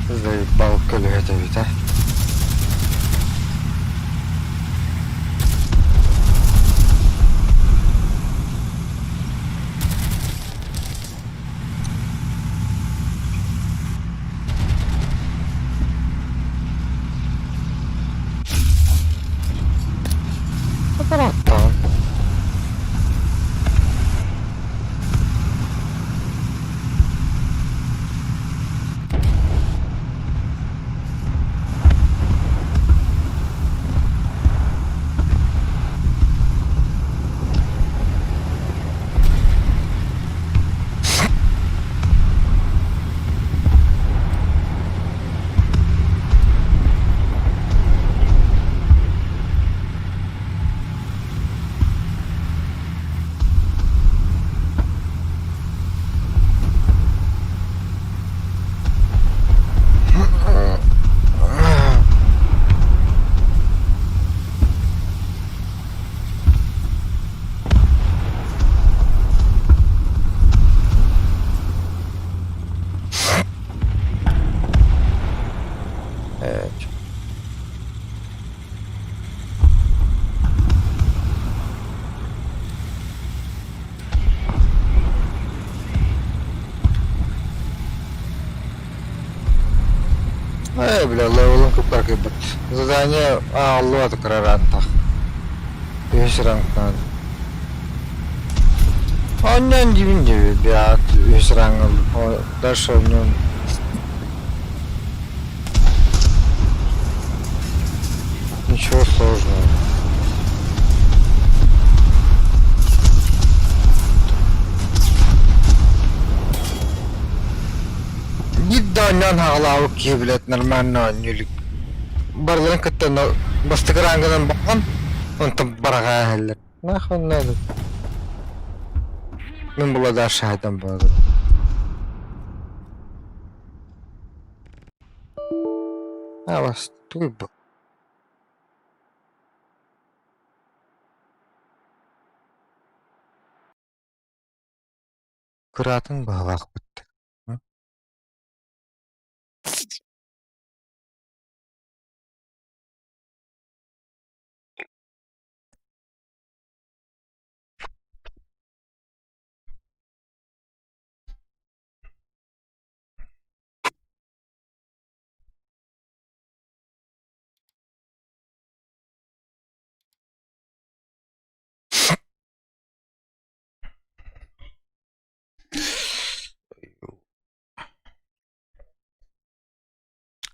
Zai balkı lühete biter. Tamam. Evet. Бля, левелом купар кибет. Задание алло от краранта. Весь ранг надо. Он не дивин бят весь ранг. Дальше в нем. Ничего сложного. Giddo'ndan haqlabı kiblet nirmanna önlük. Bardan katta bastık rangadan bakın. Ondan baraga heller. Nahon nadu. Men bula da şahiden bağlı. Ha bas. Tuy bu. Kıratın bağlaq bitti.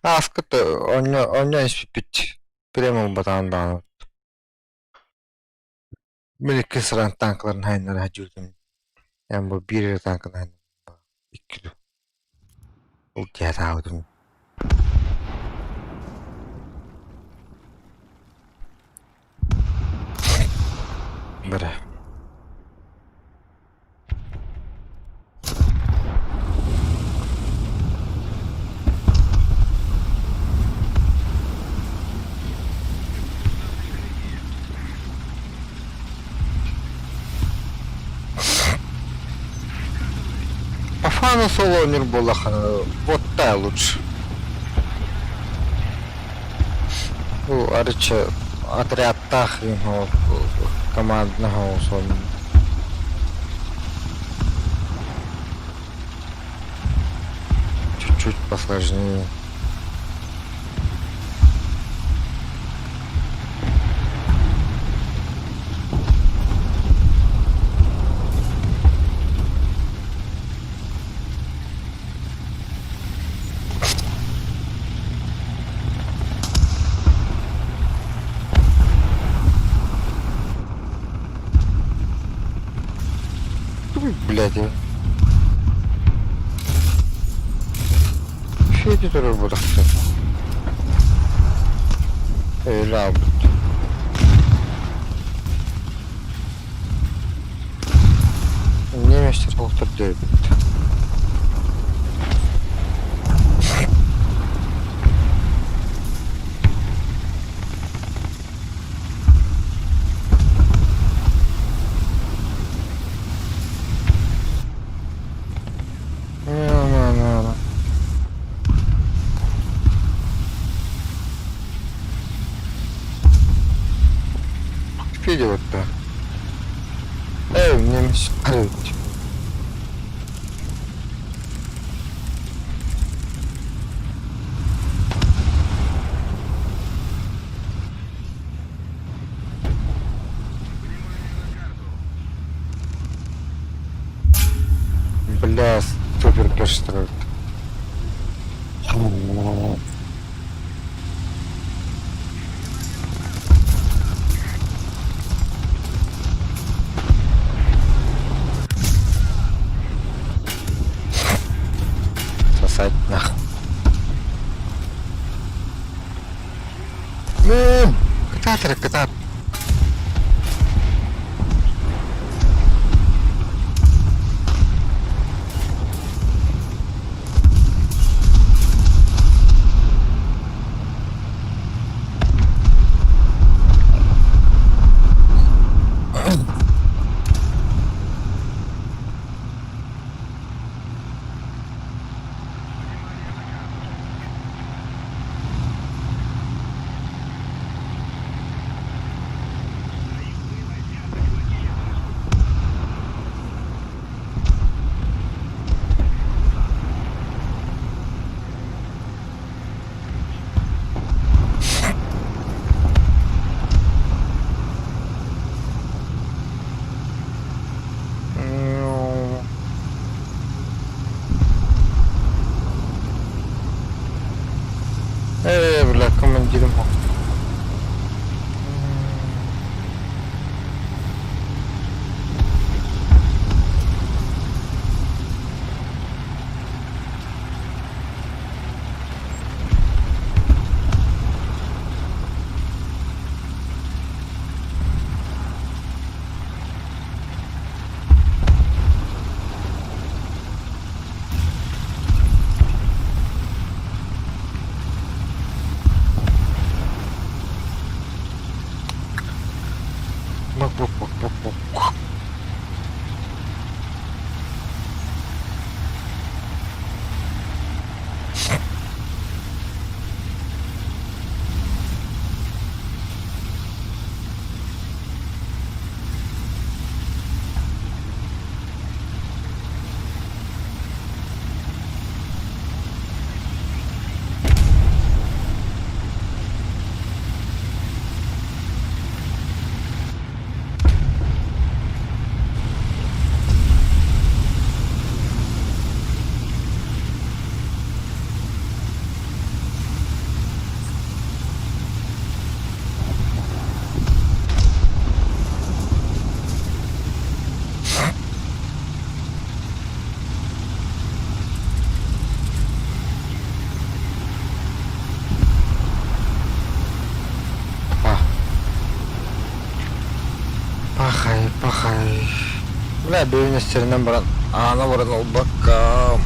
Аскыты оня испипить. Прямо батандан. Милки сран танкларын хайнар хажуудын. Ям бу бир танк хайнар. 2 кг. Укя таудын. Бара. Афана солонер булахана. Вот та лучше. Арча отряд Тахринов командного сон. Чуть-чуть посложнее. Блядь. Федя тоже работает. Работает. Немец работает 9. идет-то? Эй, мне мешают. Бля, супер кэштроид. Сосать нах. Кататор, кататор. Бля, командиром. Бак-бак-бак-бак-бак. Пахай, пахай. Бля, бейне стернем, брат. Ана вырнул бокам.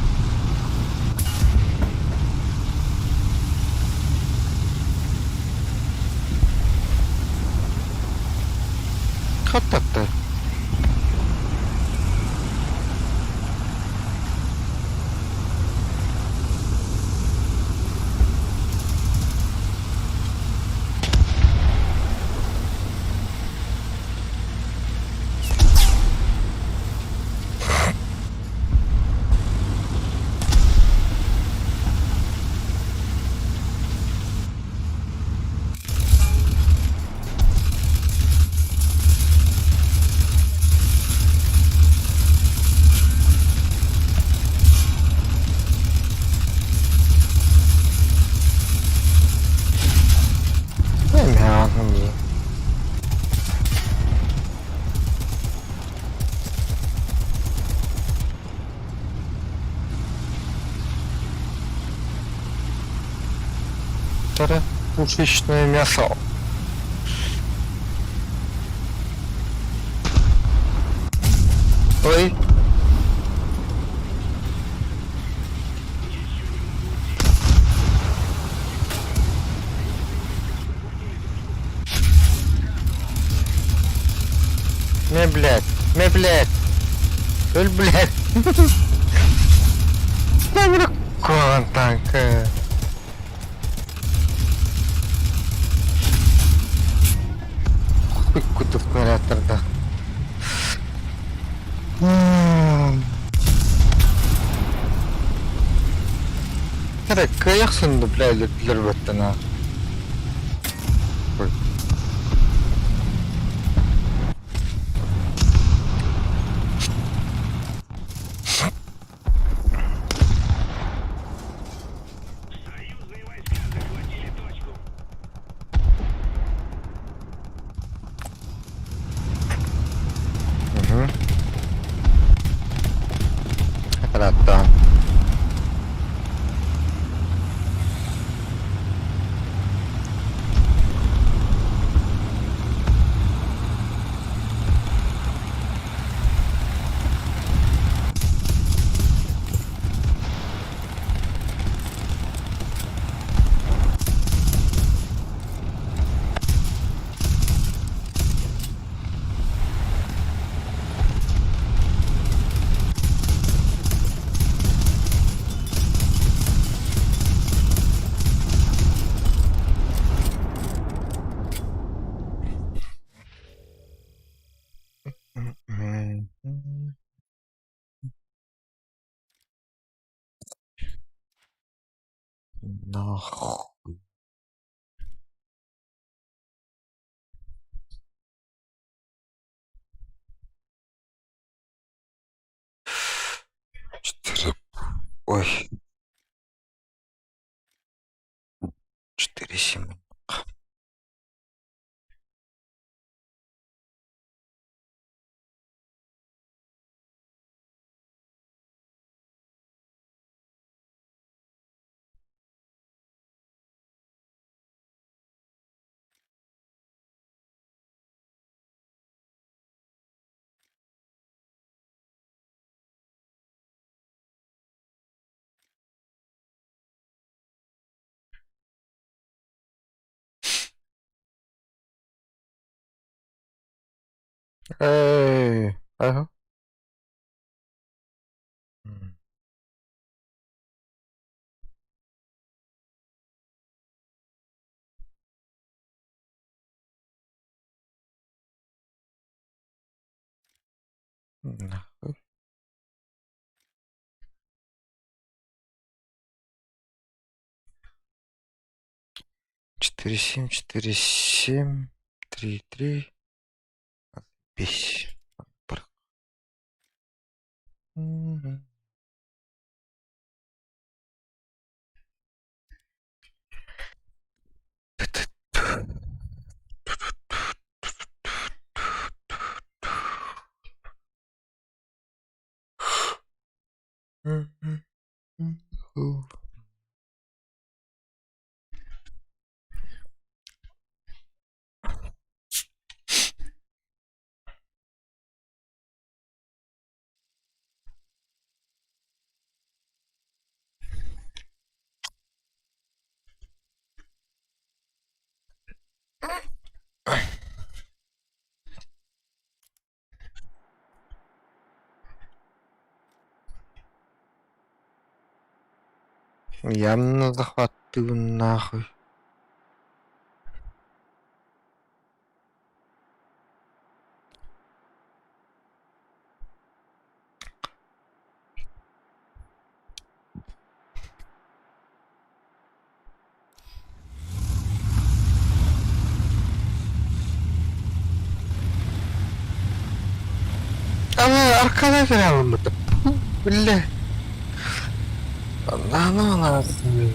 Хата-то. Пушечное мясо. Ой. Не, блядь. Не, блядь. Ой, блядь. Кон танка. Хуй кутов, Kayak sundu bile lirbetten ha. Ой. Угу. Хорошо. Нахуй. Четыре. Ой. 4-7. Эй. Ага. Нахуй. 4-7, 4-7, 3-3. Бесь. Явно захватываю нахуй. Ama arkadaşlar almadım. Bile. Allah'ım Allah'ım.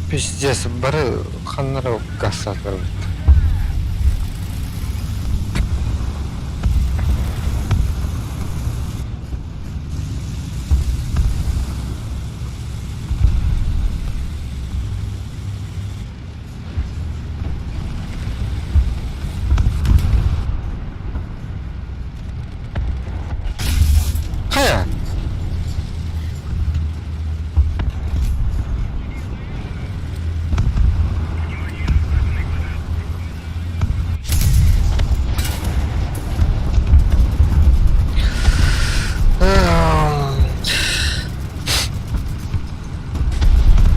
Пиздец, бары ханнара гассатар. Хая.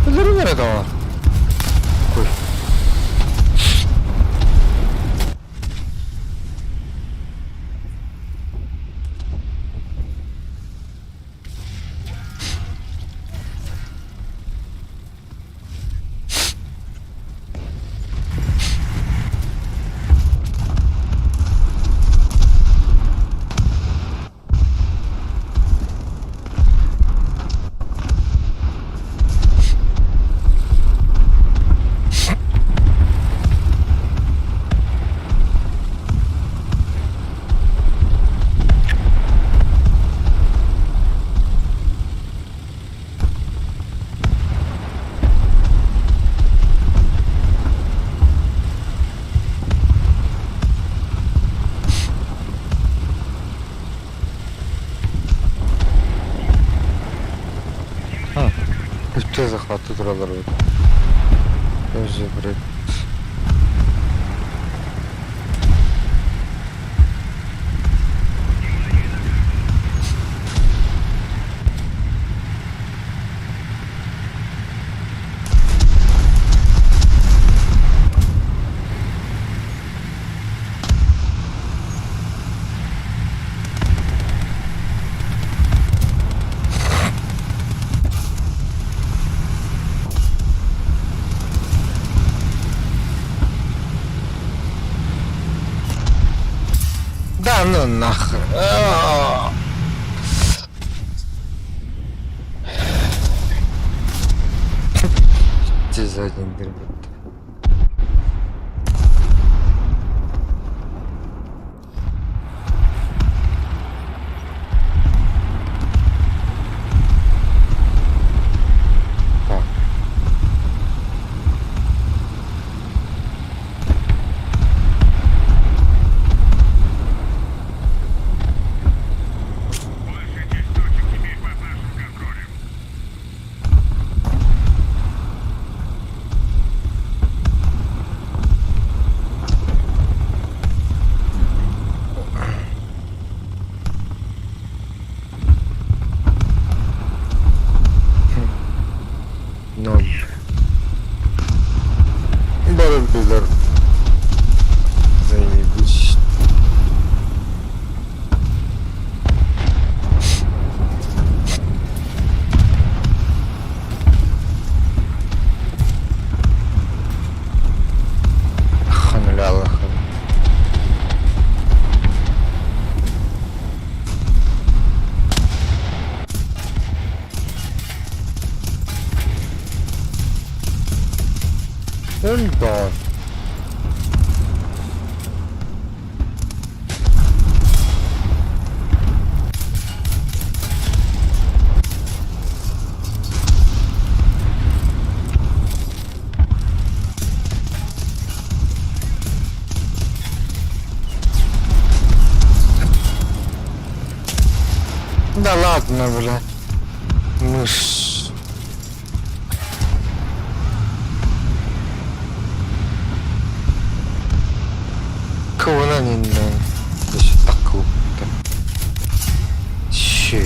Öldürün beni tamam. Koy. Ha. Üstte захваты duralar var. Özür dilerim. Да ну нахер. Ceza indirme. Bak. Nol. Barıldılar. Zaynımış. Hanılı Allah'ım. Öldü. Да ладно, бля. Мышь. Кого не еще такую. Че?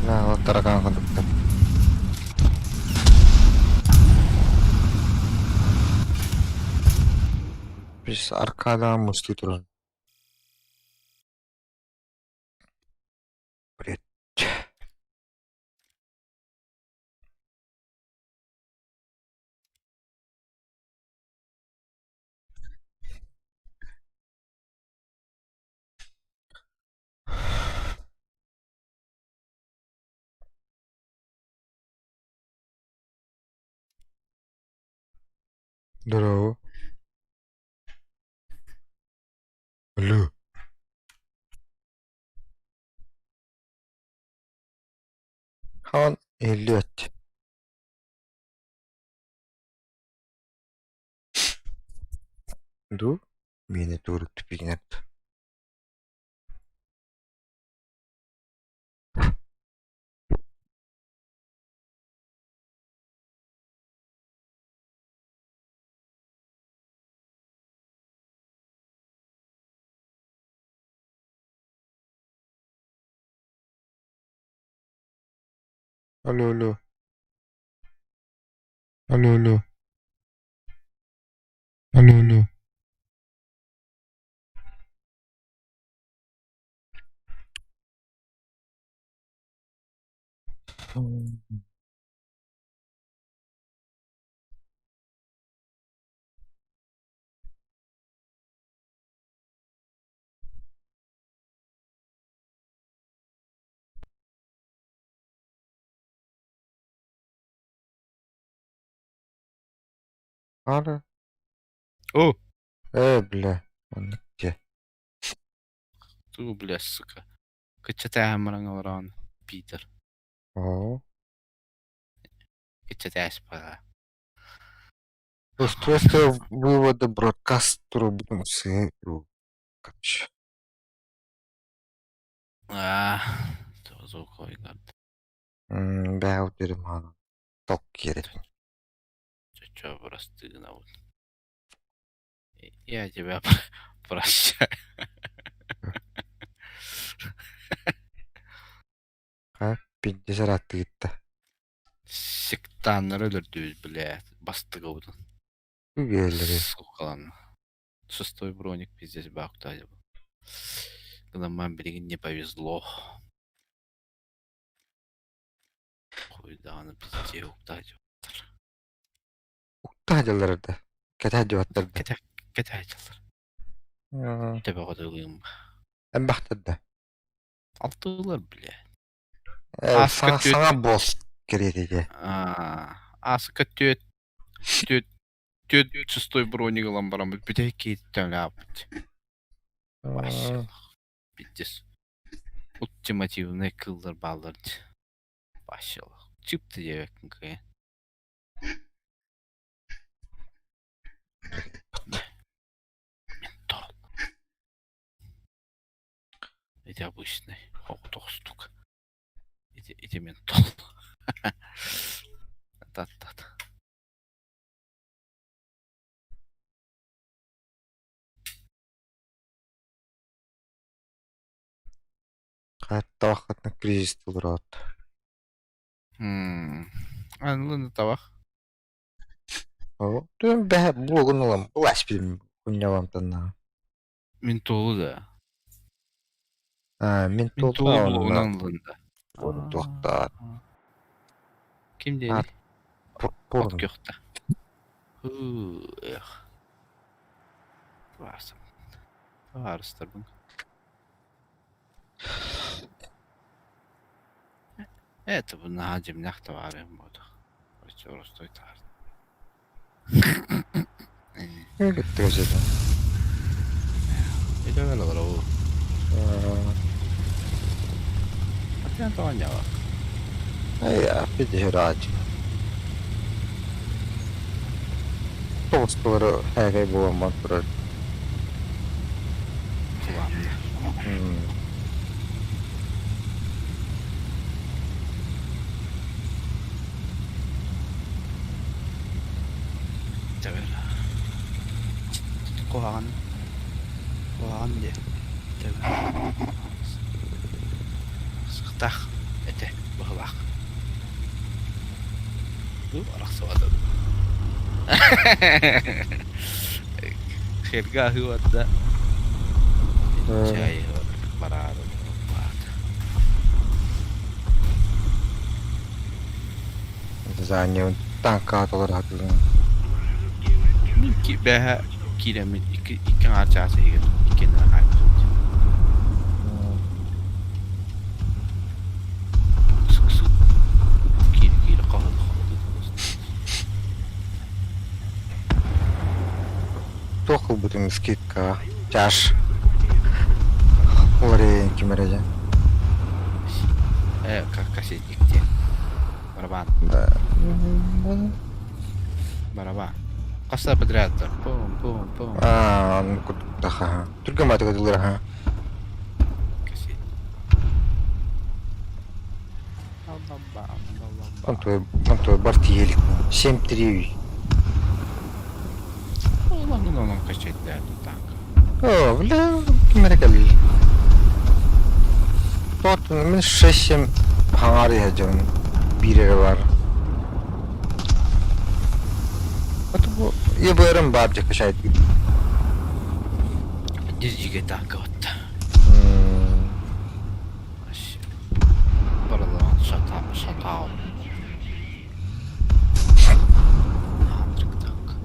На, вот таракан контакт. Biz arkadan mıslı durun. Блять. Duro. Lu. Han 53. Du? Mine doğru tüpüğüne. Alo alo. Alo alo. Alo alo. Alo. О, Бля. Он где? ту, бля, сука. Кычата мараңаларан, Питер. О. Кычата аспа. Устройство вывода бродкаст трубным сыру. Короче. Това звук ойгад. Бял дерьмо. Ток кирит. Чё, просто ты вот. Я тебя прощаю. Ha? 50 attı gitti. Сектаннар өлөрдүбүз, блядь. Бастыга бутун. Bu geliri. Сукалан. Шестой броник пиздец бактазы. Когда мам берегин не повезло. Хуйданы пизде уктазы. Uhtacıları da. Ketacı attırdı. Кете айталар. Тебе кодугум. En baktırdı. Алтылар, блядь. Аска Sana boz кереги. Аска төт төт шестой броник алам барам. Бүтэ кейттен лапт. Башыл. Пиздец. Ультимативный кылдар балдырды. Башыл. Чипты жебекин кыйын. Ментол. Это обычный. Хок-ток-стук. Эти ментол. Тат-тат. Hayatta vakitini kriz tıldırat. Anladın tabak. O. Dün be bugün olam. Ulaş bilim. Kunyavam tanına. Ментолу да. Mentol da Ментолу onunla. блогун анлында. Onu doktor. Ким dedi? Porun. Отгёхта. Эх. Varsın. Varstır bunu. Это бы на землях товарим буду. Просто ростой товар. Ne gitti geceden? Это вело браво. Atyan tavan ya bak. Ya bir de hıracı. Tostaları her şey bulamaz durar. Kulağımda. Tabii. Kulağın. Kulağın diye. Tabii. Sıktak. Ete. Bıhılak. Bu arak sıvadı. Xerga hıvatta. Çayı bararı. Zanyo tanka olarak hatırlıyorum. Minki beha kiremit ikan arcası ikan ikene hayır. Sık sık. Kiri kiri kahıl kahıl. будемо скидка. Тяж. Лареньки мережа. Как кассетник где? Барабан. Да. Барабан. Каса подряд. Пум. Ну куда ха. Только мать говорила, ха. Кассетник. Он твой бортелик. 7-3. Ну, качать, да, так. О, бля, мерекали. Тот, мен 6-7 хангари хажон. Бирер var. Bu ya bu yarın bağıracak şahit gibi. Дизиге так вот. Hmm. Баралан шатал. Андрик так.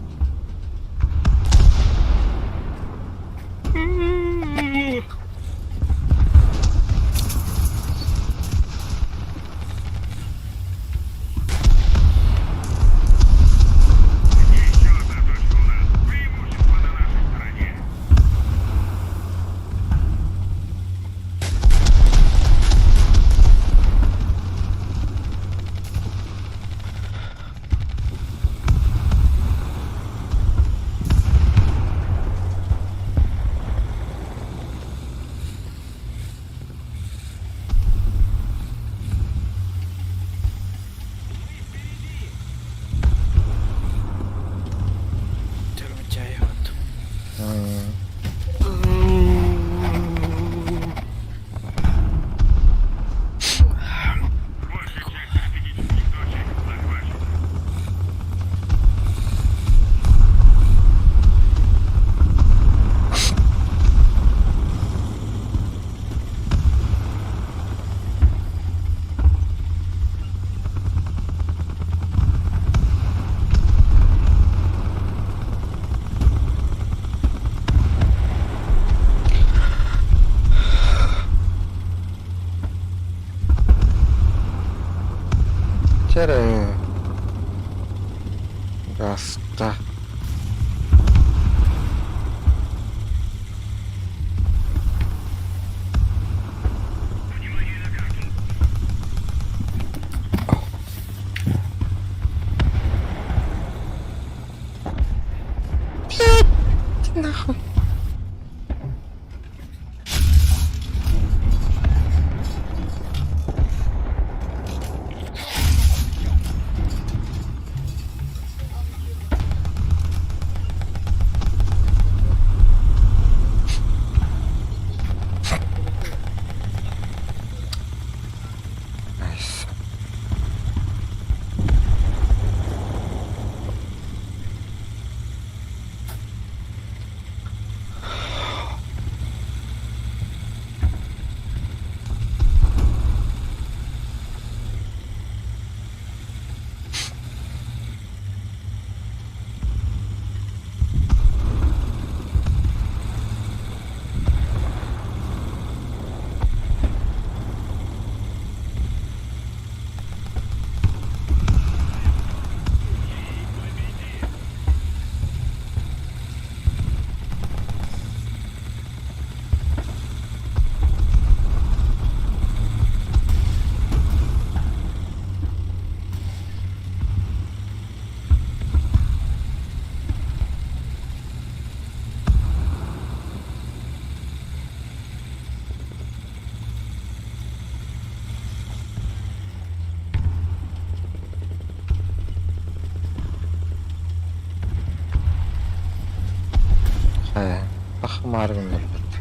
Термитяй вот. Çere. Rasta. Нахуй. Nice. Marvin elbette.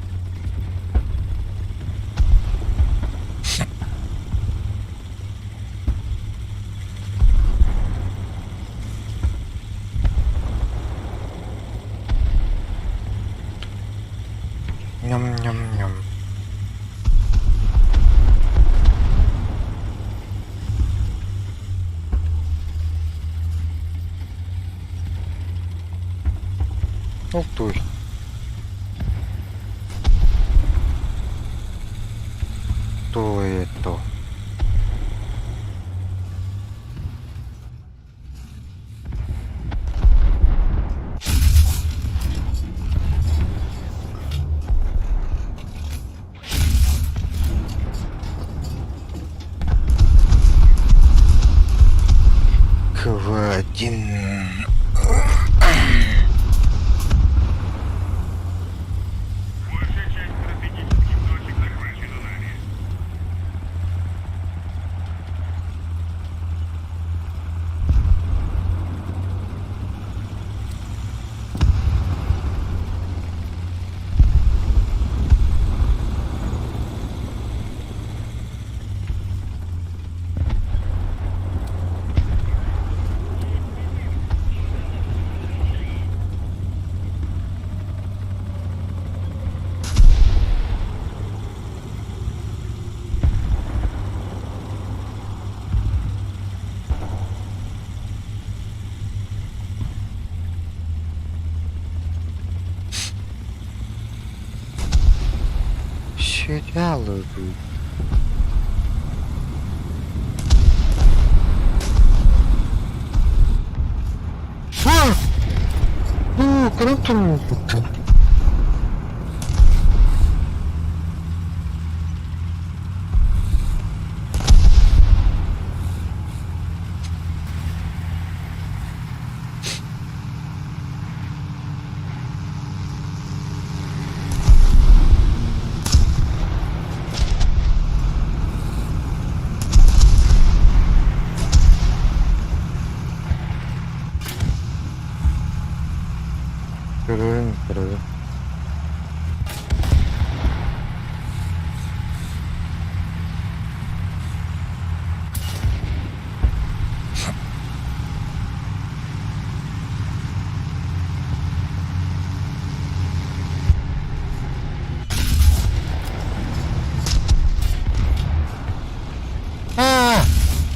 Nyam nyam nyam. Ух ты. Что это? господин. Большая часть стратегических точек захвачена нами. Що делаю тут? Що? Ну, круто. Круто. А!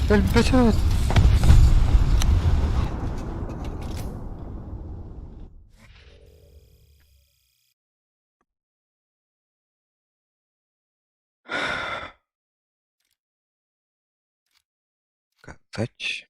Блядь. Катать.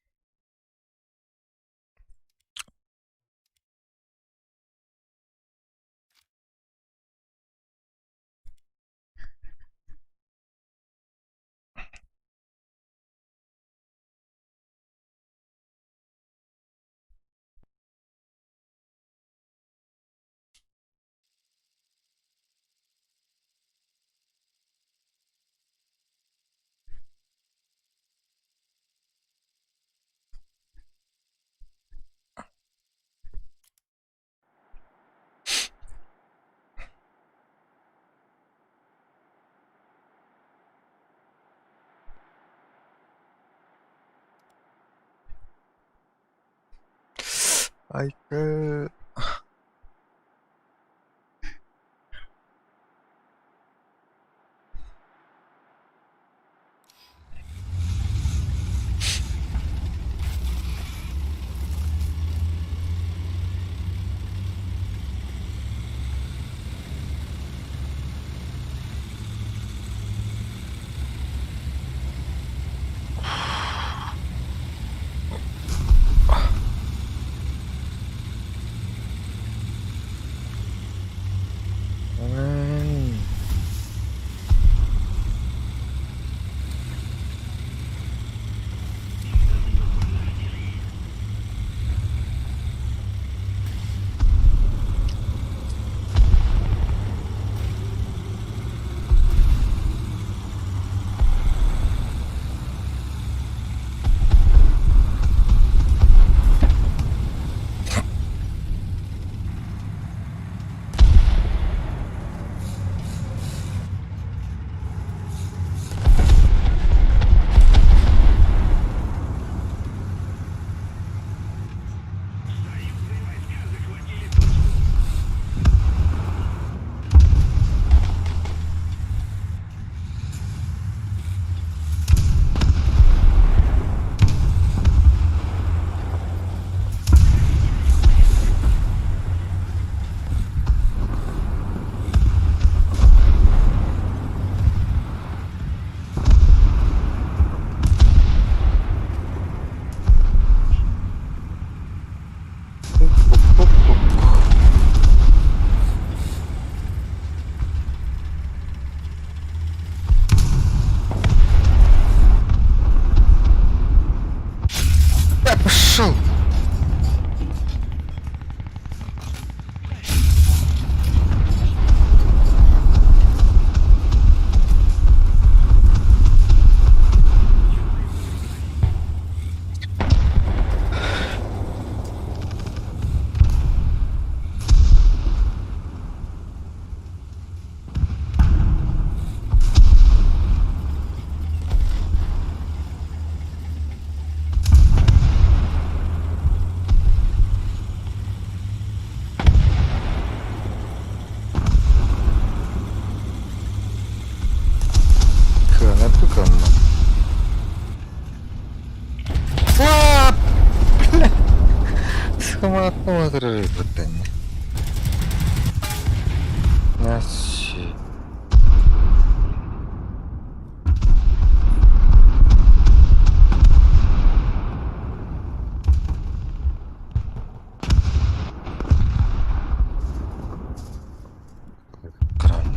Ай, автоматом отрывает питання. Наші. Кран.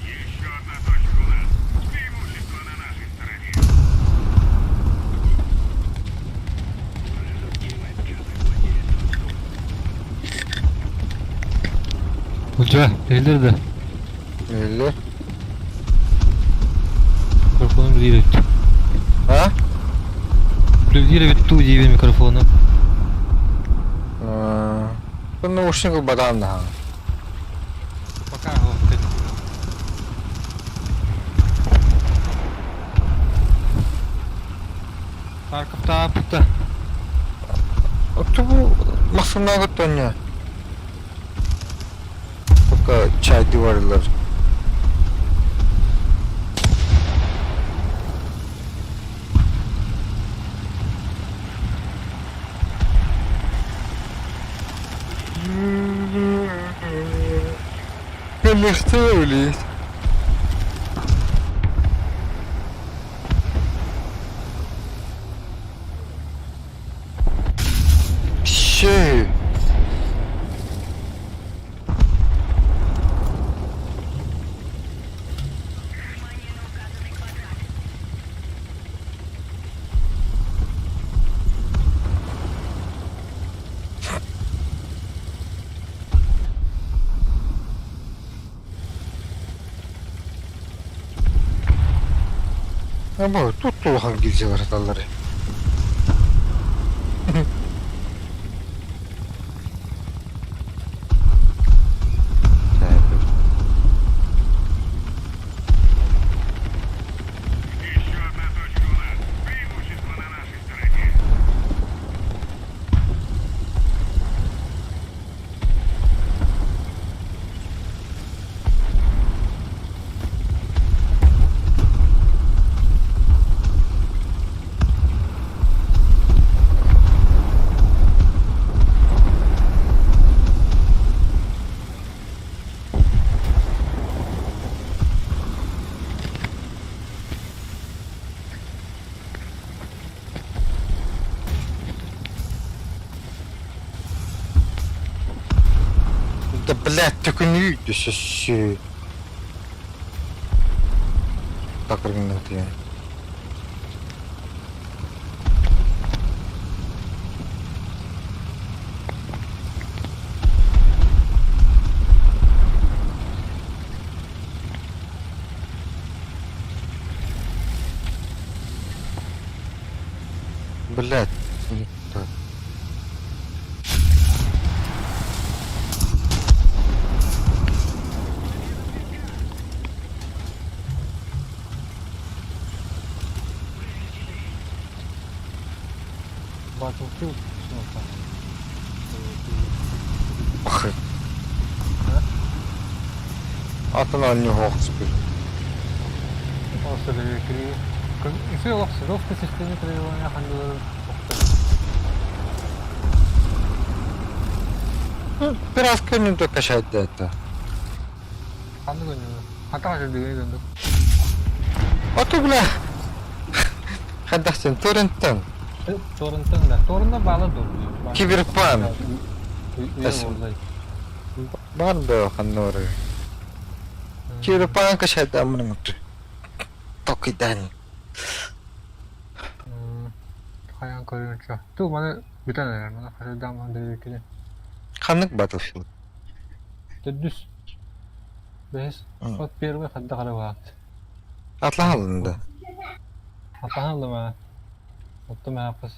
Еще одна точка у нас. Преимущество на нашей стороне. Hoca, eller de. Öyle. Микрофоном вірить. А? Плювіра від студії від мікрофону. Це наушник бадам да. Пока його втик. Харков та пута. Отту bu максималга тоня. Пока чай диварлар. Легко улить. Şey. Ama tuttu hangi zivarataları. Еще одна точка у нас. Преимущество на нашей стороне. Да блять, только не видишь вообще. Так аргументую. Блять. не так. Battlefield sınıfta. Ах. Атана не хокспи. Осы да кри. Исі лапсы ровка системе требования хандылары. Biraz gönlüm de kaşaydı это. Ханды гөнü. Хата жүрдүгүнү дöndük. Аты бля. Хадахсен торренттен. Торренттен да. Торрентта балы durdu. Киберпанк. Эсим. Бар да ханноры. Киберпанк kaşaydı amına mutlu. Tokiden. Hayan koyunca. Tu bana bir tane ver. Bana kaçırdı ama dedi ki. Ханнык Battlefield. Düz. Biz. Hı. Bak bir ve kadda kara vakit. Atla halında. Hatta aldım ha. Ottum hafız.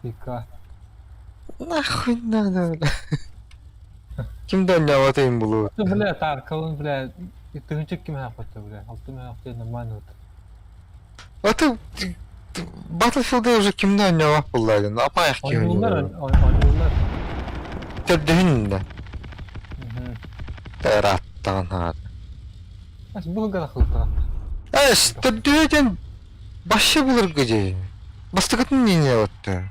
Dikkat. Нахуй надо, бля. Kimde oynayatayım bunu? Tu bile tar kavun bile. Tığınçık kim hafızdı bile. Ottum hafızdı normal oldu. Atı Battlefield'da уже kimde oynayat bulaydı? Ne yapayım ki Oyunlar. oynuyor? Oyunlar. Teddihin de. Terattan hadi. Bu kadar kılıkta. Stüdyodan başı bulur gece. Bastıkatın niye yaptı?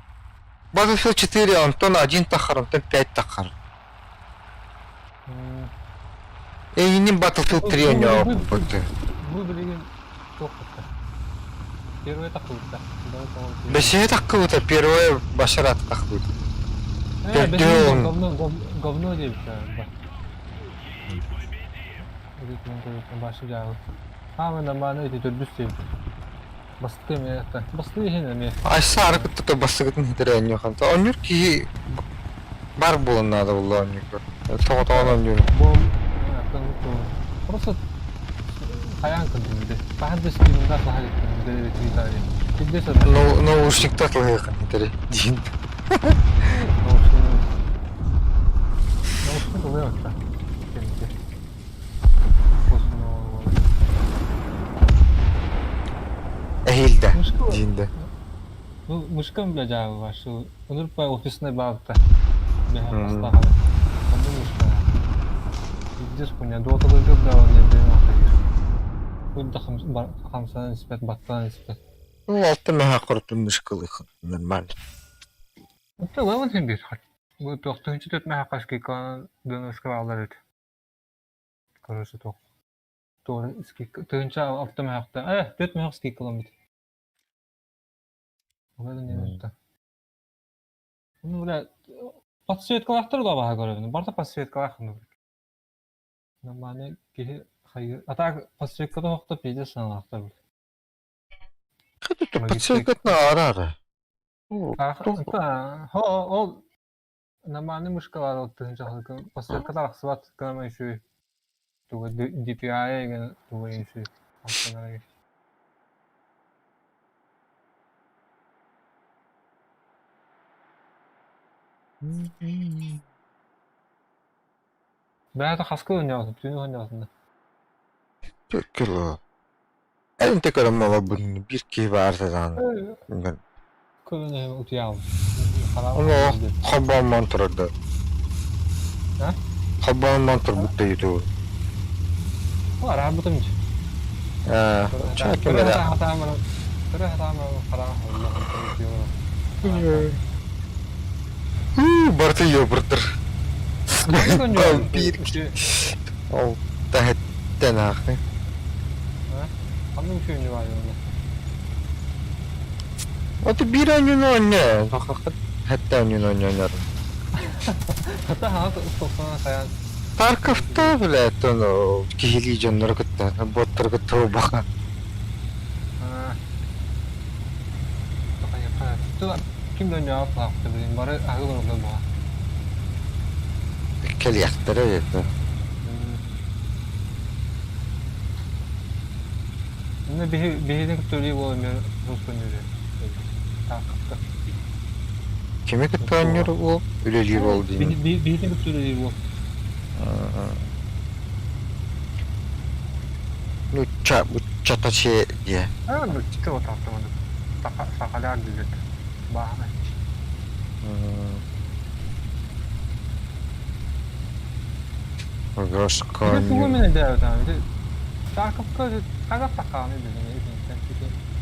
Battlefield 4 Антон 1 тахар, Антон 5 тахар. Yeni Battlefield 3 oynuyor bu. Bu bilgin çok kılıkta. Первая takılıkta. Beşeye takılı первое başarı takılı. Beşinci говно diye bir şey var. Evet, başlayacağım. Hemen bana öyle dürbüs Bastığı mı yatta? Bastığı yine mi? Aşağı hareket da bastıkatın hitere oynuyor kanka. Oynuyor ki бар bulun надо было oynuyor. Toğdan oynuyor. Просто hayal kırdığımda. Ben de stream'de daha ettim. Evet, İtalya. Bir de sonra Наушник татlı hitere. Din. Nauşnik oluyor hatta. Kendisi. Ehilde. Dinde. Bu muşkan bile cevabı var. Şu Onur Bey ofisine bağlıkta. Bir Hmm. hasta hali. Ondan muşkan. Gidiyoruz bunu. Doğutada çok da var yerlerin altına. Bu da hamsana nispet, battana nispet. Altı meha kurtulmuş kılık. Normal. Hatta var mı bir hal? Bu 9. dört meha kaçkı kalan dönüşke bağlar et. Karısı tok. Doğru iski. Tığınca hafta mehakta. 4 mehak iski kalan bit. Böyle ne yaptı? Bunu böyle подсветкалахтар да бага көрөбүн. Барда подсветкалахтар. Нормально ки хайır. Ата подсветкада октоп биде саналахтар. Hadi подсветкатна ara. О нормально мушкалар оттынча халкы подсветкада аксыбат көрмөй şu. Туга DPI ген туга şu. Астана. Ben de kaskı oynuyorsun, tüm oynuyorsun. Türkülü. En tek aramalı bunu bir ki varsa zaten. Ben. Köyüne utuyalım. Ama kaban mantarda. Ha? Kaban mantar bu da yutu. Var abi bu hiç. Çekim eder. Hatam var. Karan Bartı yobırtır. Bir ki. O da hetten akı. Hanım köyünü var yolda. O da bir oyun oynuyor. Hatta oyun oynuyor. Hatta ha ustana kayan. Tarkov'ta bile onu kihili canları kıtta. Botları kıtta baka. Ha. Bakın yapar. Tuh kim dönüyor apa hafta benim bari aku belum belum. Keli yaktara yetti. Ne bir kutuyu olmuyor Rus oynuyor. Tarkov'ta. Kime kıtta oynuyor o? Üleliği oldu yine. Bir kutuyu bu. Bu çata şey diye. Ha bu çıktı o tarafta. Sakalar düzelt. Bahane. Grosso Bir de koyuyor. bugün de evet abi. Tarkov'ta kagak takamı dedim.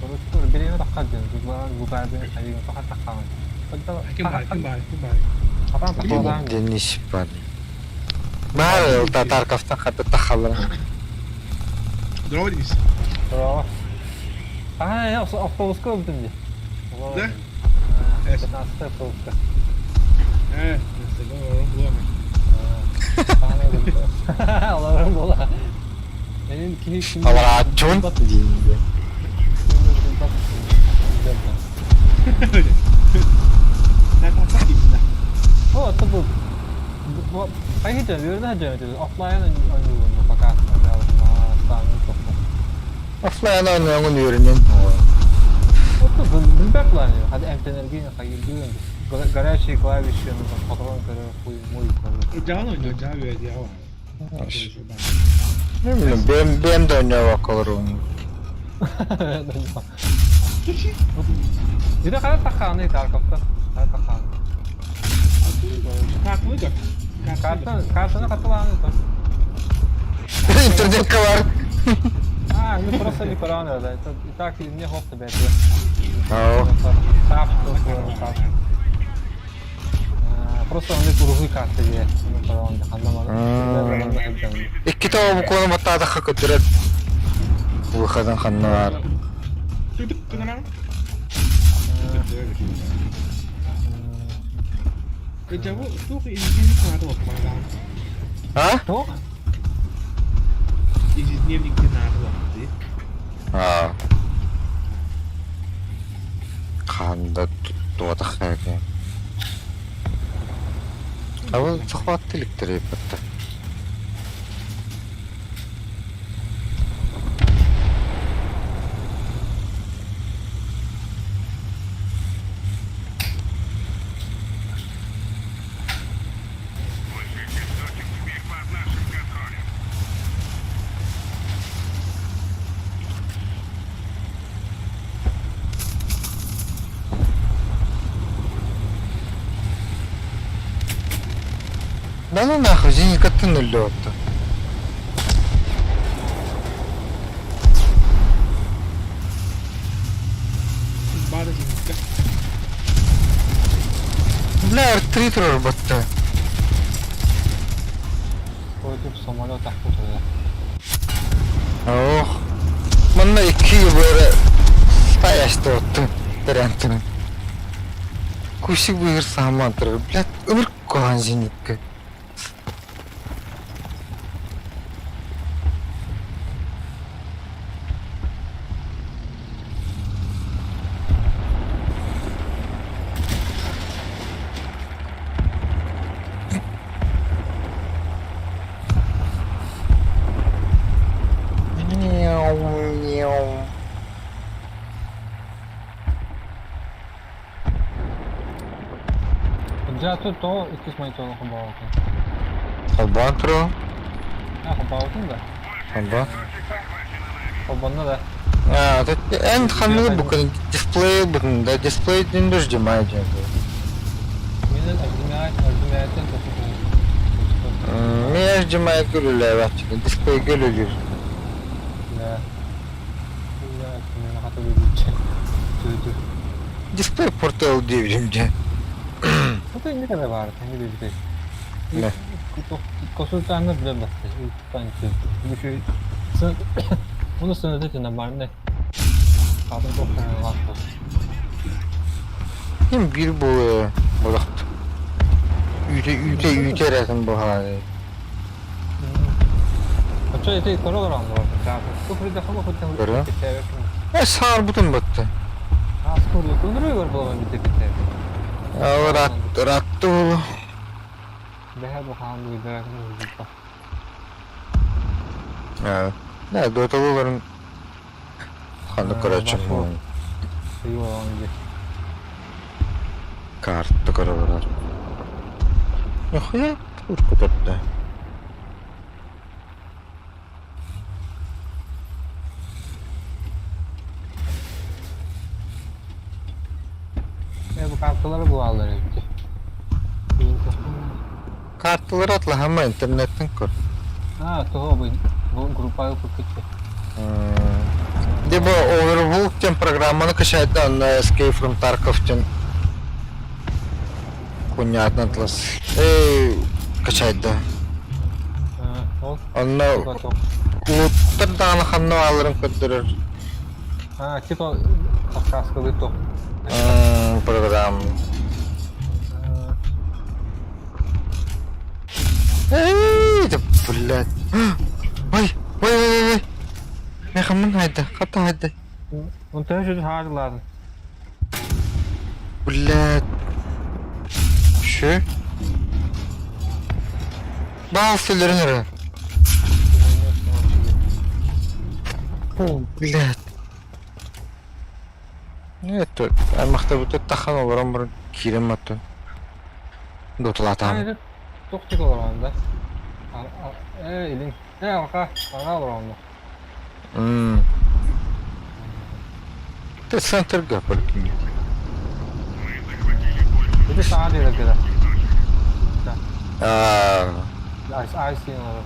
Korusu birine takar dedim. Bu bende sayı takar takamı. Adam Deniz var. Mağara o da Tarkov'ta kadar takalır. Drones. Bravo. Ah ya, avtobus gördüm diye. Ne? Evet. Nasıl avtobus? Neyse doğru bulamam. Allah'ım bola. Benim kim? Hava açın diyeyim. Öyle. Sen kalsak gibisin ha. O tabu. Bu hangi dön? Yürüden dön diyor. Offline oynuyor fakat Offline oynayan ürünün. O tabu bir baklanıyor. Hadi enerji hayır diyor. Garaj şey kolay bir şey mi? Fotoğraf göre muy kolay. Can oynuyor, Can böyle ya var. Ne bileyim benim de oynuyor bakalım onu. Bir de kadar takanı Tarkov'ta. Kadar takanı. Kartını gör. Kartına katılanı da. İnternet var. А, ну просто не поранил, да. Это и так и не хоп тебе. Ау. Сап, просто он не кургуй карты диye. Ну поранил, anlamadım. İki tava bu konu batta da hakikaten. Bu kadın kanına var. Tutup kenapa? Jawa tuh izinnya kenapa kemarin? Ha? Tok? İzinnya di kenapa sih? Ha. Kanda tuttu da kaydı. Ama çok elektrik yaptı. Большая часть точек теперь под нашим контролем. Да ну нахуй, зенитка ты нулёта. Bada sih. Бля, R3 робота. Koyduk самолет akıtıyor. Ох. Мана iki böyle стояшты отты. Вариантını. Кусик выигр сам антыр. Блядь, ömür koğan zenitka. Мяу, мяу. Già tutto iki smaytonu хабаутын. Албантро. Хабаутын да. Алба. Хабанна да. Тут энд хамил букын дисплей бутын да дисплей дүндür жемайдın. Менен аждымаятын топу. Мен жемай görürler vakti. Display görülür. Ya. Ya, meni hata edecek. Tüydü. Display portal devrimci. Bu da ne kadar var? Ne diyecek? Ne? Konsultanlar bile baktı. Sanki. Bir şey. Bunu sınırda tünden var ne? Kadın çok fena var. Hem bir bu bulaktı. Üte resim bu hali. Kaça ete koro var mı? Bu frida hava kutu. Koro? Sağır butun battı. Askor yok. Ömrü var bu olan bir tepete. Rattı oğlu. Beher bu hangi bir bırakın olacak. Evet. Ne dotalıların kanı kıraçım başka. var. Şey olan bir. Kartı karalar. Yok ya. Urkutat'ta. Bu kartları bu alır etti. Kartları atla ama internetten kur. Ha, toho bu grupa yok kıçı. De bu Overwolf тем программаны качать на Escape from Tarkov тем. Понятно атлас. Качать да. Ol. Onunla lootlardan hanno alırım kırdırır. Ha, tipo kaskılı top. Program. Это, блядь. Ой. Я хамын haydi. Хата haydi. Onu tecrübe harcaladın. Блядь. Şu. Bal fillerin nere? Блядь. Это, аймақта өте тахан олар бір кирем аты. Дотылатам. Hayır, çok çık olur onda. Elin. Arka olur onda. Ты центр гапар. Мы захватили больше Bir de sağa değil kadar. Aaa. Ice olur.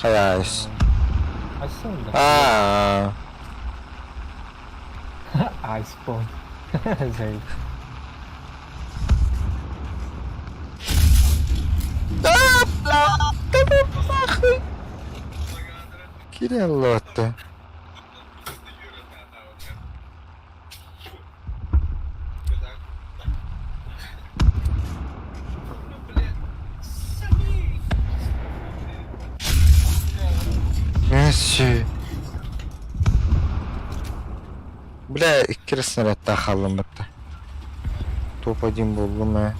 Hayas. Açsın da. Aa. iPhone. Şey. Kiri Allah'ta. Neyse. Бля, ikkiri снарядта қалдым бітті. Топ-1 болдым, ә.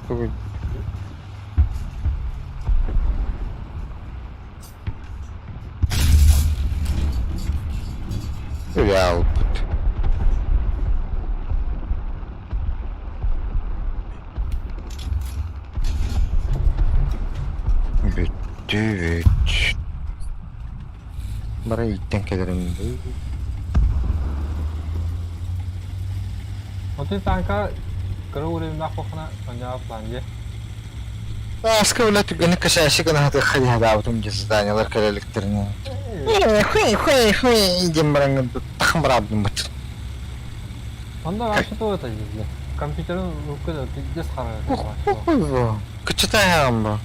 Бүгін. Öyle alып біт. Bitti, bitti. Bana itten gelirim. Otur tanka kırı uğrayım da kokuna önce planca. Оставлять ганы кашаши ганы хаты хали хадавтым жезданялар келеликтерин. Хуй дем баранган тахым барабдым бит. Onda karşı da öte yüzde. Kompüterin ruhku da tücdes kararı. Хуй во. Кычытаям бу.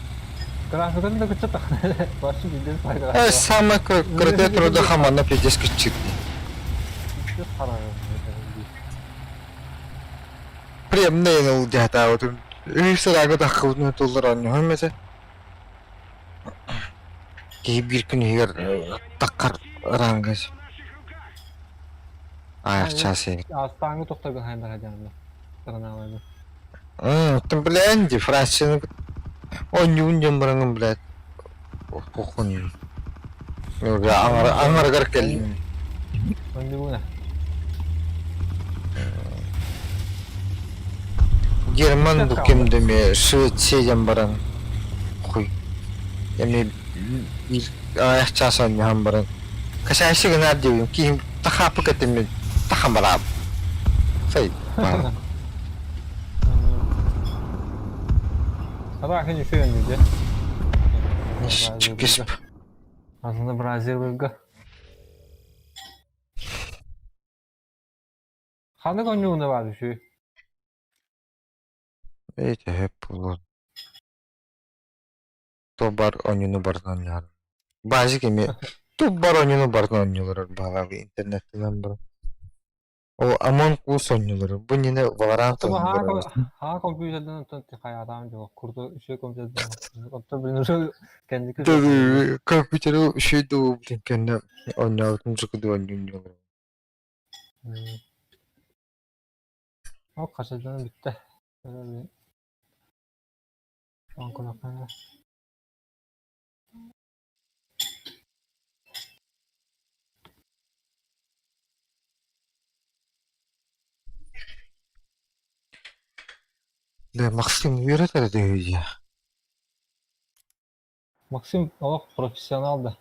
Grafikın da küçük takın. Başı tücdes kararı. Самый крутый труда хамана пиздец кычыт. Tücdes kararı. Премный нул дята вот. Сырага тахылны толлар аны хэмэсэ. Ки бир күн егер таккар рангас. Ayakçası. Astangı toktagan haybar hajanlı. Tırnağıydı. Тем блядь, Францияны ойнуун баранган блядь. Окун. Нурга аңаргар келдим. Önce bu ne? Герман букемдеме Швецияден баран. Хуй. Эми ayakçası oynayan баран. Кашайшы гына дебим. Кийин тахапы кетеме тахам бараб. Сай. Hadi şimdi şu yönlüydü. Çıkış. Aslında Brazil'ga. Hangi oyuncuğunda vardı şu? Эти hep булар. Тобар oyunu бардан яр. Базик эми тобар oyunu бардан ойнулар багы интернеттен бар. О Among Us oynuyorlar. Bu yine Valorant Ama oynuyorlar. ha kompüterden tuttu hayatım yok. Kurdu şey kompüterden. Hatta birini şu kendi kız. Tabii kompüteri şeyde o kendi oynuyorum çıkıdı oynuyorlar. O kaçırdan bitti. Böyle bir son konaklarına. Да, Максим öğretir diyor ya. Максим o profesyoneldi.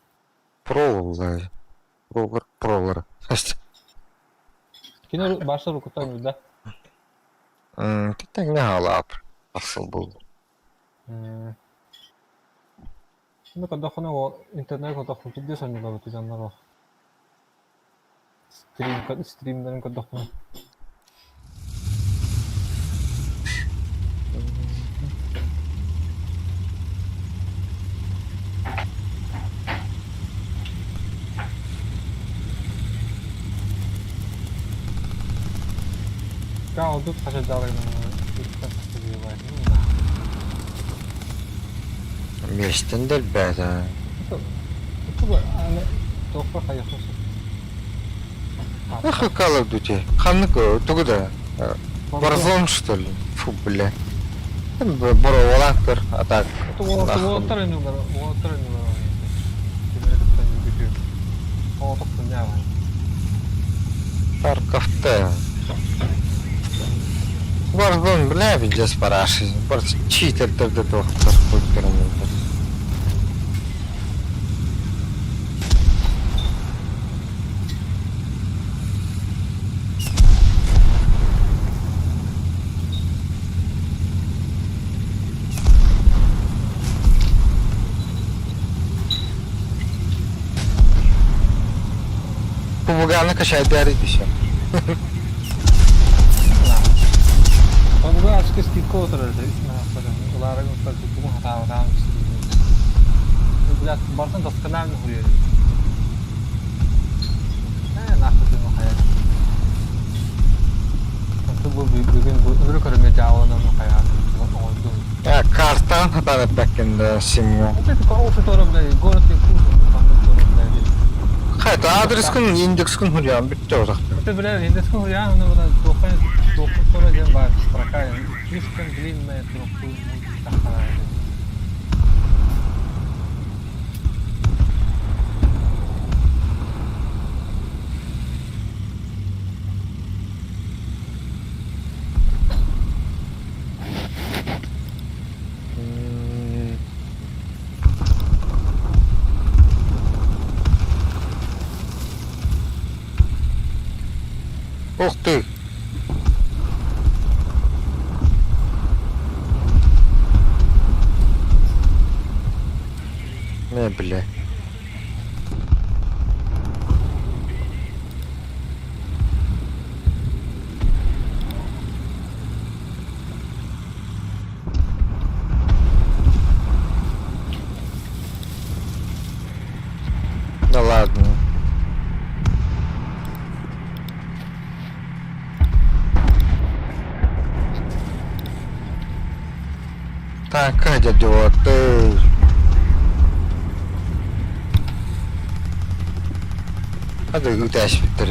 Pro vallahi. Prolar. İşte. Yine başta Rukut'tan bir de. Tek ne hala asıl bu. Şimdi kadakına o internet kadakına ciddi sanıyorlar bu canlar o. Streamlerin kadakına. Kau tuh kasih jalan kita kasih jalan ini lah. Meşten de bada. Itu gak aneh. Toprak kayak khusus. Ах, Call of Duty. Ханнык тугуда. Warzone что ли? Фу, бля. Боровалактор, а так. Itu water ini baru water ini baru. Gimana itu tadi gitu. Oh, tak punya lah. Тарковта. Warzone, бля, пиздец параши. Просто читер тогда доктор хоть перемогает. Bana kaşar değerli dişim. Bu da açık eski oturur. Ulara gösterdi. Bu hata Biraz barsan daskalar mı vuruyor? Nakıl bir hayal. Bu bugün bu öbür körüme cevabından hayatım. Oldu. Ya karttan hatan etmekinde simyo. O tutarım da gorut Hayta adreskın indekskın huryan bitti o zaman. Itu benar, Hindusku ya, onu bana dokuz sonra jam var. Prakaya, Hindusku bilinmeyen dokuz takar. Oktu. Ne bile. Да ладно. Так, Катя, ты... Hadi üteş bitir.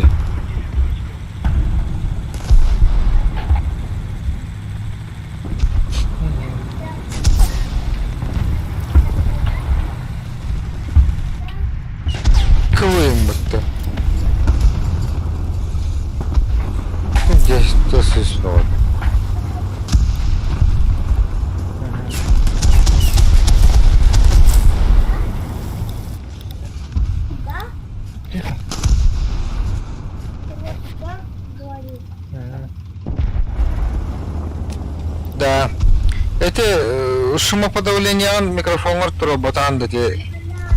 Kıvıyım bitti. Здесь то существует. Да. Это шумоподавление микрофон ботан эти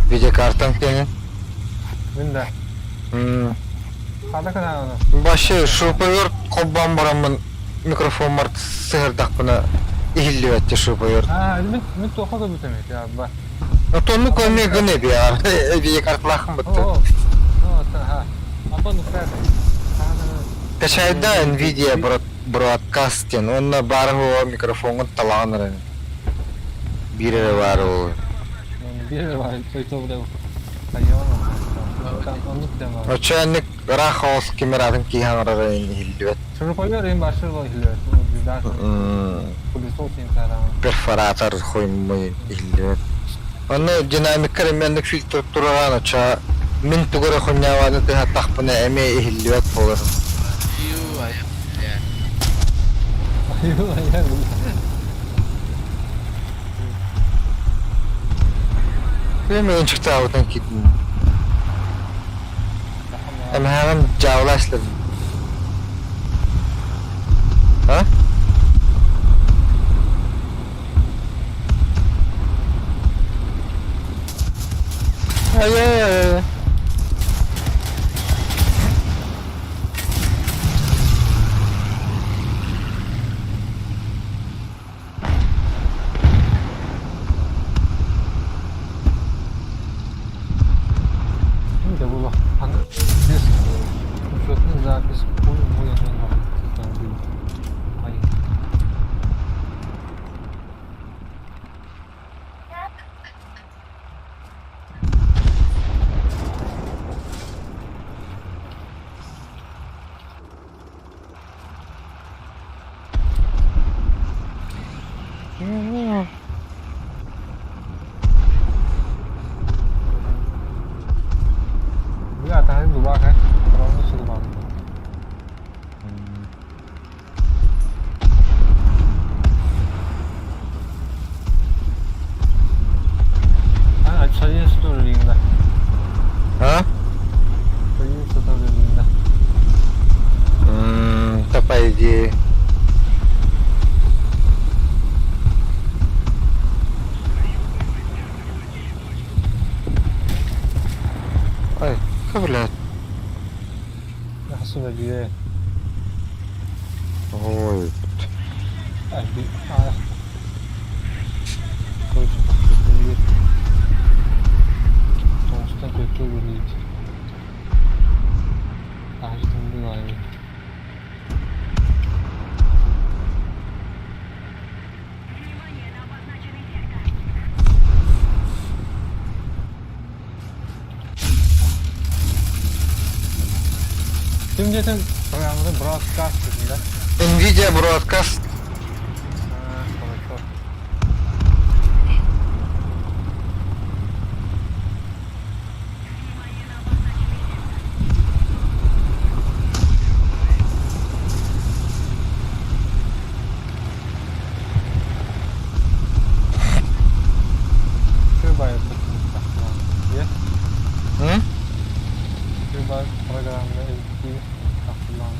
видеокартам тени. Bunda. Kada kadar onu. Başı şupayır kobban baramın mikrofon var sığırdak buna ihilli etti şupayır. Ha, mit toxa da bitemek ya bak. Tonlu koymayı gıne bir ya. Videokartlakım bitti. O, ha. Apa nukta. Kaçayda Nvidia broadcasting onunla barı o mikrofonun talanır. Biri var o. Bir var, soytu burada. Hayvan. O çaynik rahos kimeradın ki hangarı ihilli et. Şunu koyuyor en başır var hiliyor. Bizden polis olsun sana. Perforator koymayı ihilli et. Onu dinamik kremyenlik filtre turaran aça min tugura khunyawadı te hatakpına eme ihilli et olur. Yuh ayak ya. Hayvan. Bilmiyorum çıktı avdan gittim. Ama hemen cavlaştım. Ha? Ay ay ay. Şimdi bu bak. Biz uçakın zapis bu yanına bak. Sizden değil. Hayır. Ya tahan dua kan. Kalau ini sudah bangun. Ha, sayı story'inde. Ha? Sayı story'inde. По идее. Ой, блядь. da diye. Ой, Ay bir ayak. Koy. Koy. Sonuçta kötü oluyor. Açtım bir ay. Şimdi zaten programda broadcast dediler. Nvidia Broadcast. Konuşuyor. Şu bayağı diye. Hı? Şu bayağı programda ilgili takılan.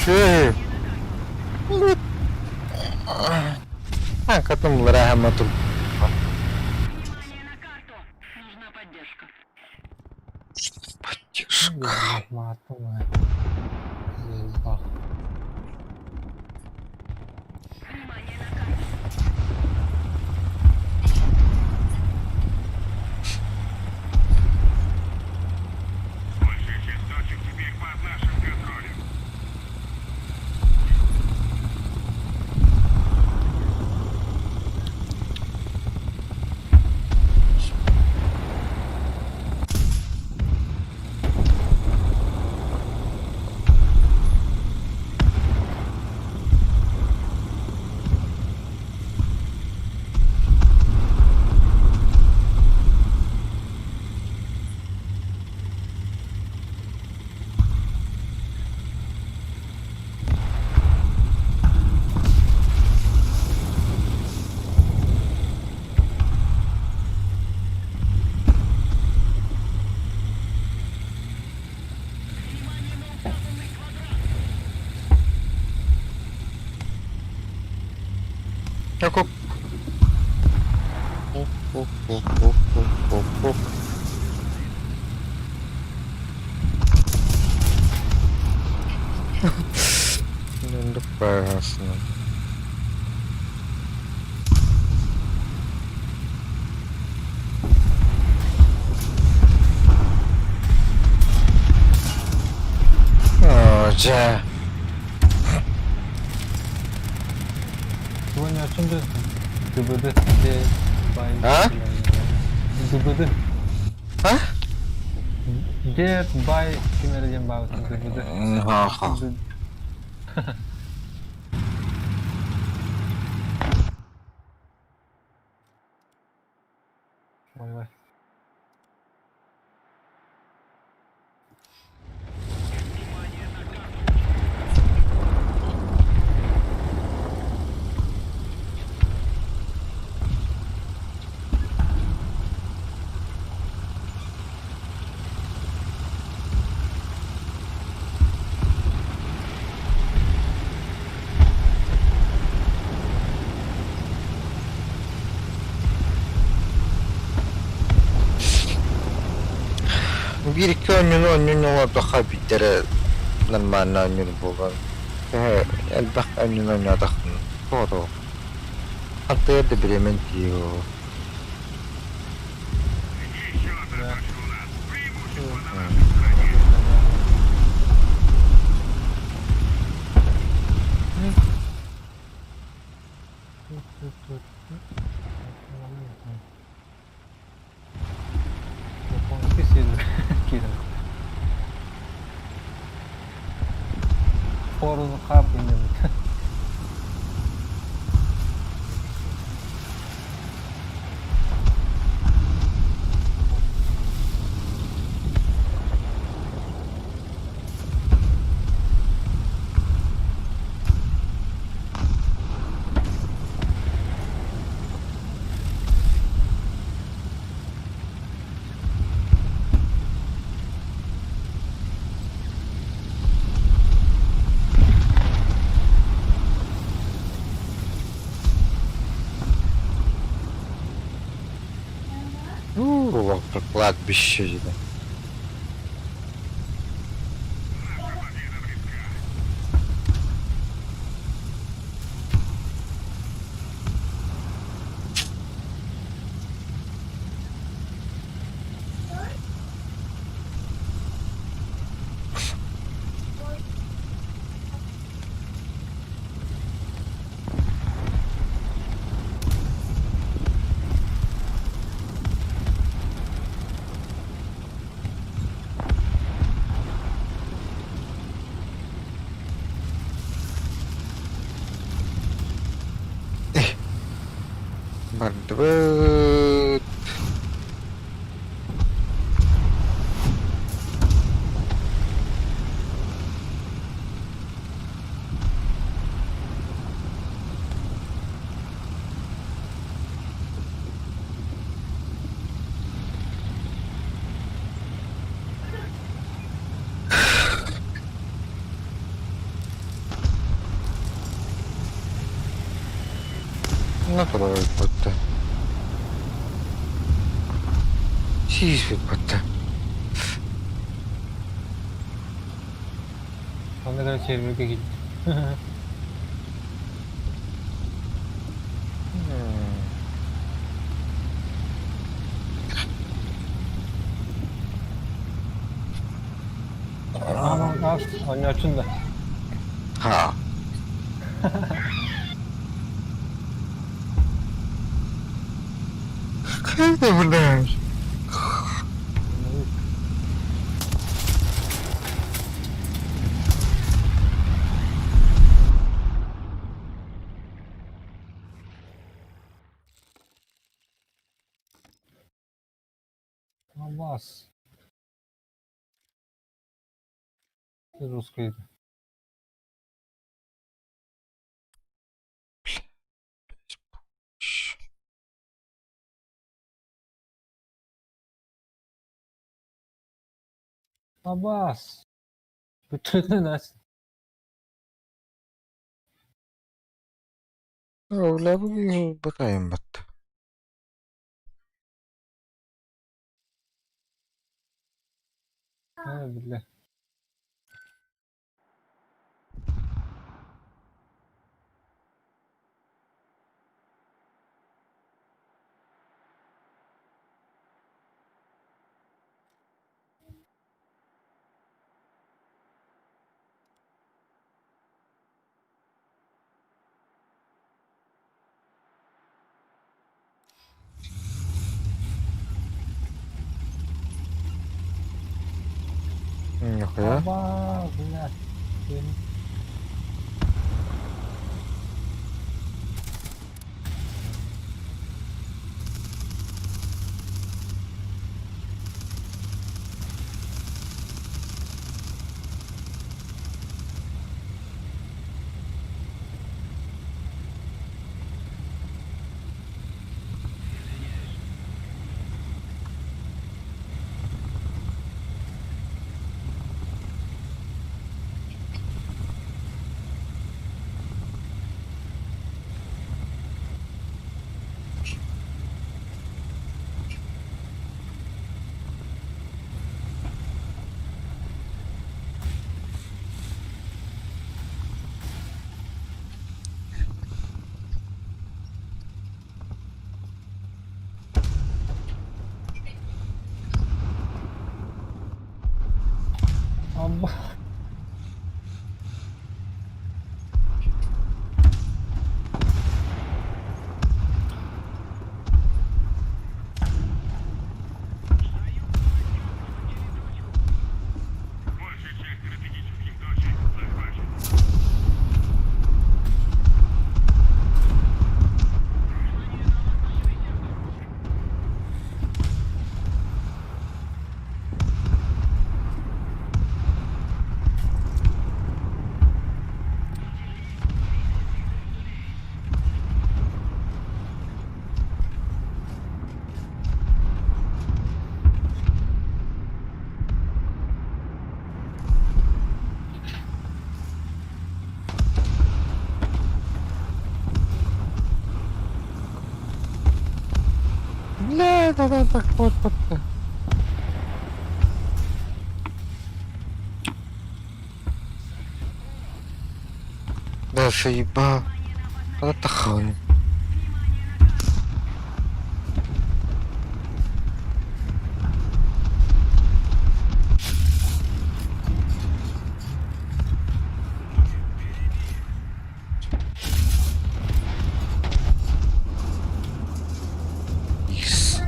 Şey. Ha, katımlara hemen dur. Внимание на карту. Нужна поддержка. Matım var. Bak. Внимание на карту. Большая часть точек теперь под нашим контролем. Yok yok. Hop hop hop hop hop hop hop. Döndük parasını. Hoca. Сегодня о чем ты? ГБД где А? ГБД. Ha? Get by kemereceğim bağlısın ГБD. Ha ha. Vay vay. Bir iki oyunun orada habitlere nормально oynuyor bulgan. Elbette oyunun oynadık. Doğru. Hatta yerde bilemen diyor. Еще одна точка у нас. Преимущество на нашей стороне. Японский сервер. Кирилл. Форум хаб инде. Кладбище жиде. Наша победа близка. Бардыбыт. Natural võtta. Siis võib võtta. Sonuna kadar çevirmeye gitti. Aman az. Önünü açın da. Ha. Kayda bunlar. Olmaz. Bir Ruskaydı. Abbas. Bütün nasıl? Öyle bu bakayım battı. Ha billah. Yok ya. Abbas. Billah. Benim. Abbas. Большая часть стратегических точек захвачена. Да, так вот. Да заебал. Когда тахан. Yes.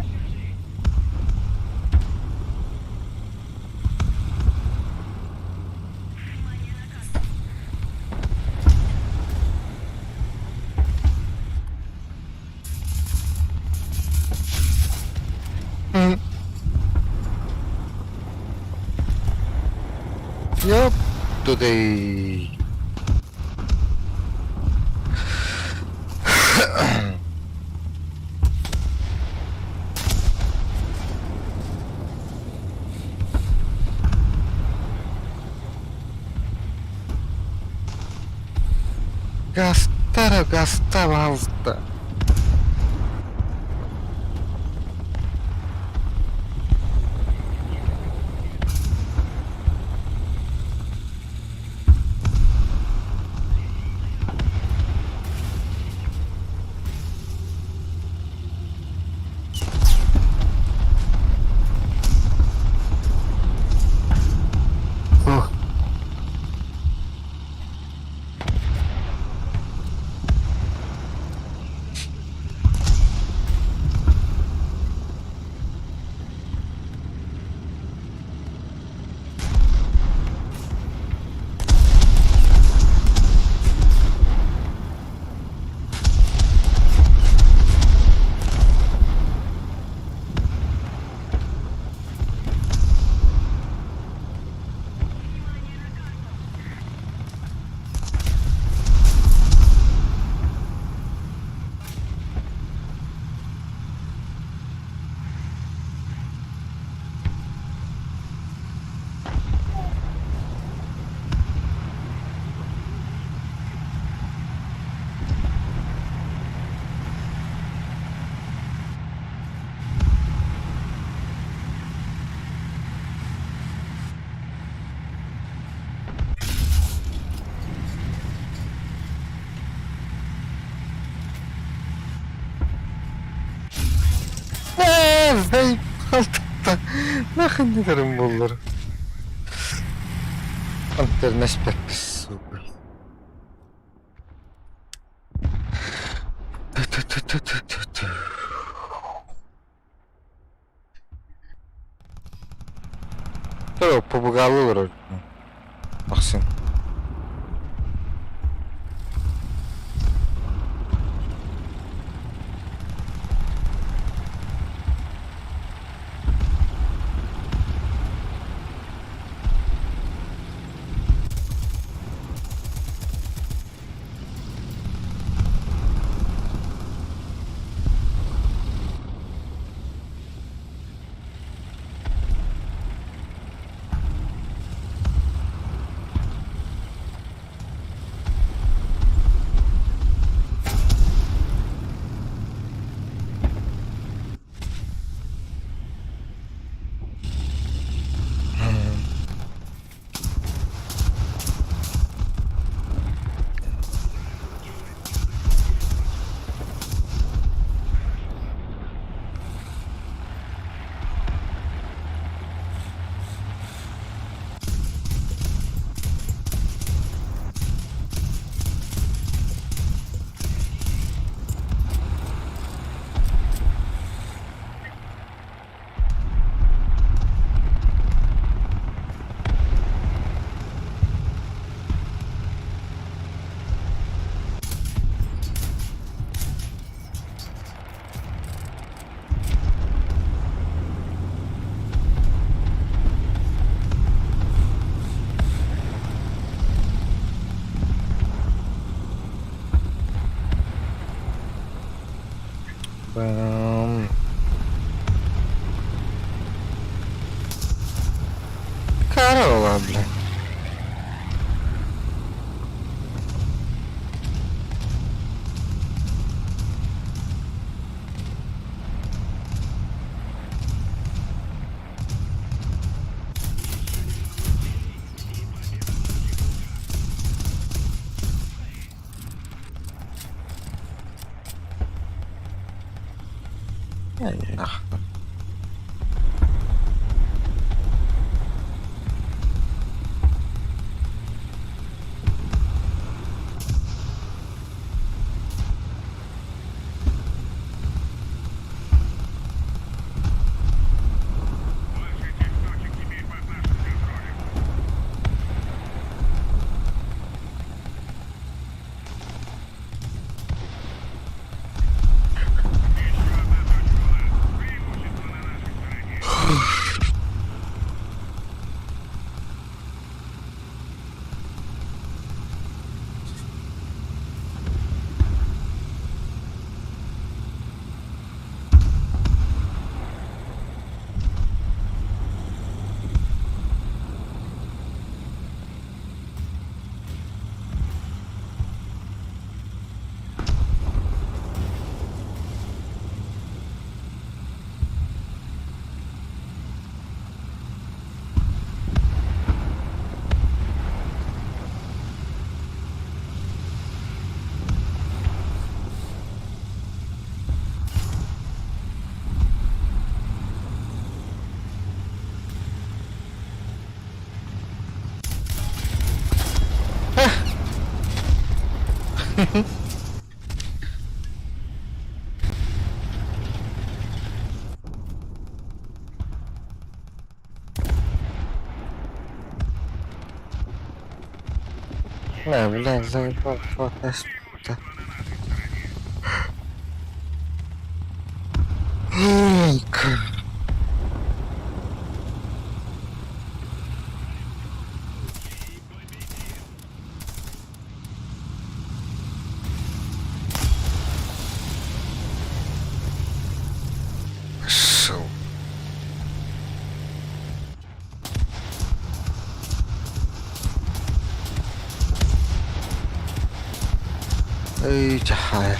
Yup. Today. Gasta, basta. Oh. Ey, kaltıkta. Nahın nelerim bulur. Anter neşpek suku. Dur, побугало вроде. Максим. Kara olabilir. Ай, нахуй. Больше этих точек теперь под нашим контролем. Еще одна точка у нас. Преимущество на нашей стороне. Не, блядь, заебал, фотос. Шо? Эй, чахая.